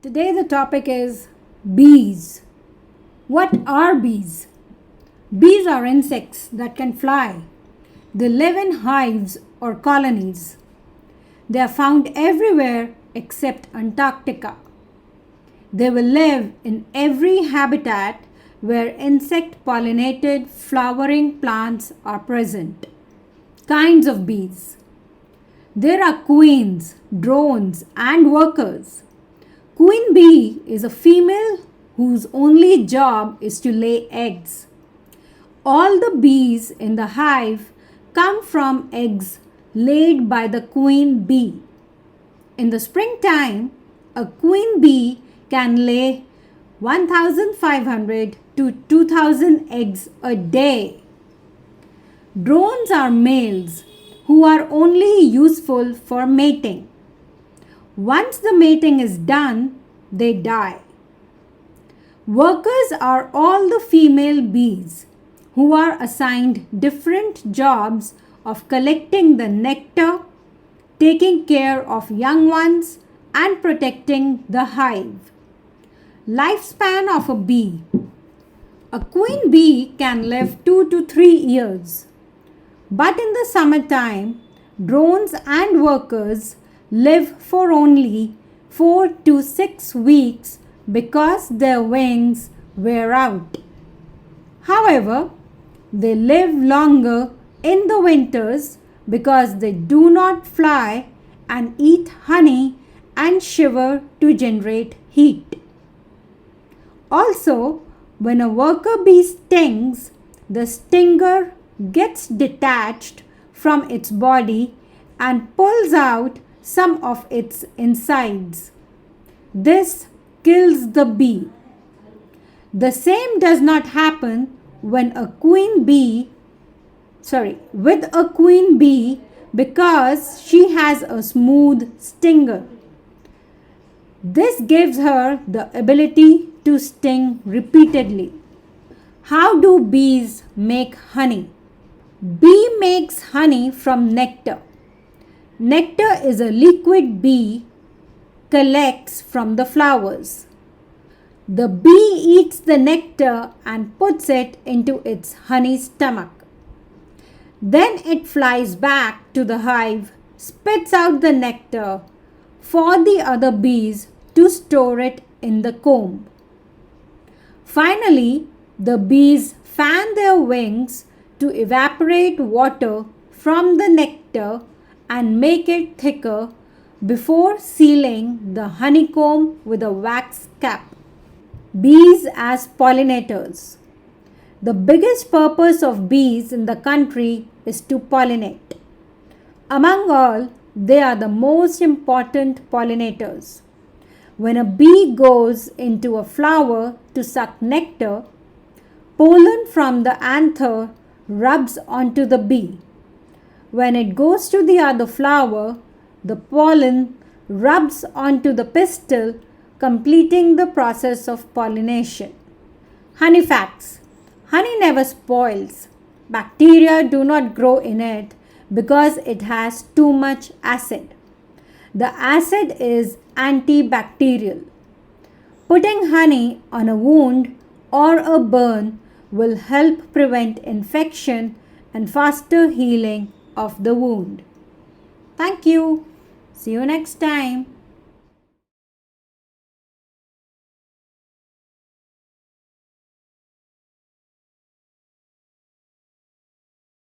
Today the topic is bees. What are bees? Bees are insects that can fly. They live in hives or colonies. They are found everywhere except Antarctica. They will live in every habitat where insect pollinated flowering plants are present. Kinds of bees. There are queens, drones, and workers. Queen bee is a female whose only job is to lay eggs. All the bees in the hive come from eggs laid by the queen bee. In the springtime, a queen bee can lay 1,500 to 2,000 eggs a day. Drones are males who are only useful for mating. Once the mating is done, they die. Workers are all the female bees who are assigned different jobs of collecting the nectar, taking care of young ones, and protecting the hive. Lifespan of a bee. A queen bee can live 2 to 3 years. But in the summertime, drones and workers live for only 4 to 6 weeks because their wings wear out. However, they live longer in the winters because they do not fly and eat honey and shiver to generate heat. Also, when a worker bee stings, the stinger gets detached from its body and pulls out some of its insides. This kills the bee. The same does not happen with a queen bee because she has a smooth stinger. This gives her the ability to sting repeatedly. How do bees make honey? Bee makes honey from nectar. Nectar is a liquid bee collects from the flowers. The bee eats the nectar and puts it into its honey stomach. Then it flies back to the hive, spits out the nectar for the other bees to store it in the comb. Finally, the bees fan their wings to evaporate water from the nectar and make it thicker before sealing the honeycomb with a wax cap. Bees as pollinators. The biggest purpose of bees in the country is to pollinate. Among all, they are the most important pollinators. When a bee goes into a flower to suck nectar, pollen from the anther rubs onto the bee. When it goes to the other flower, the pollen rubs onto the pistil, completing the process of pollination. Honey facts. Honey never spoils. Bacteria do not grow in it because it has too much acid. The acid is antibacterial. Putting honey on a wound or a burn will help prevent infection and faster healing of the wound. Thank you. See you next time.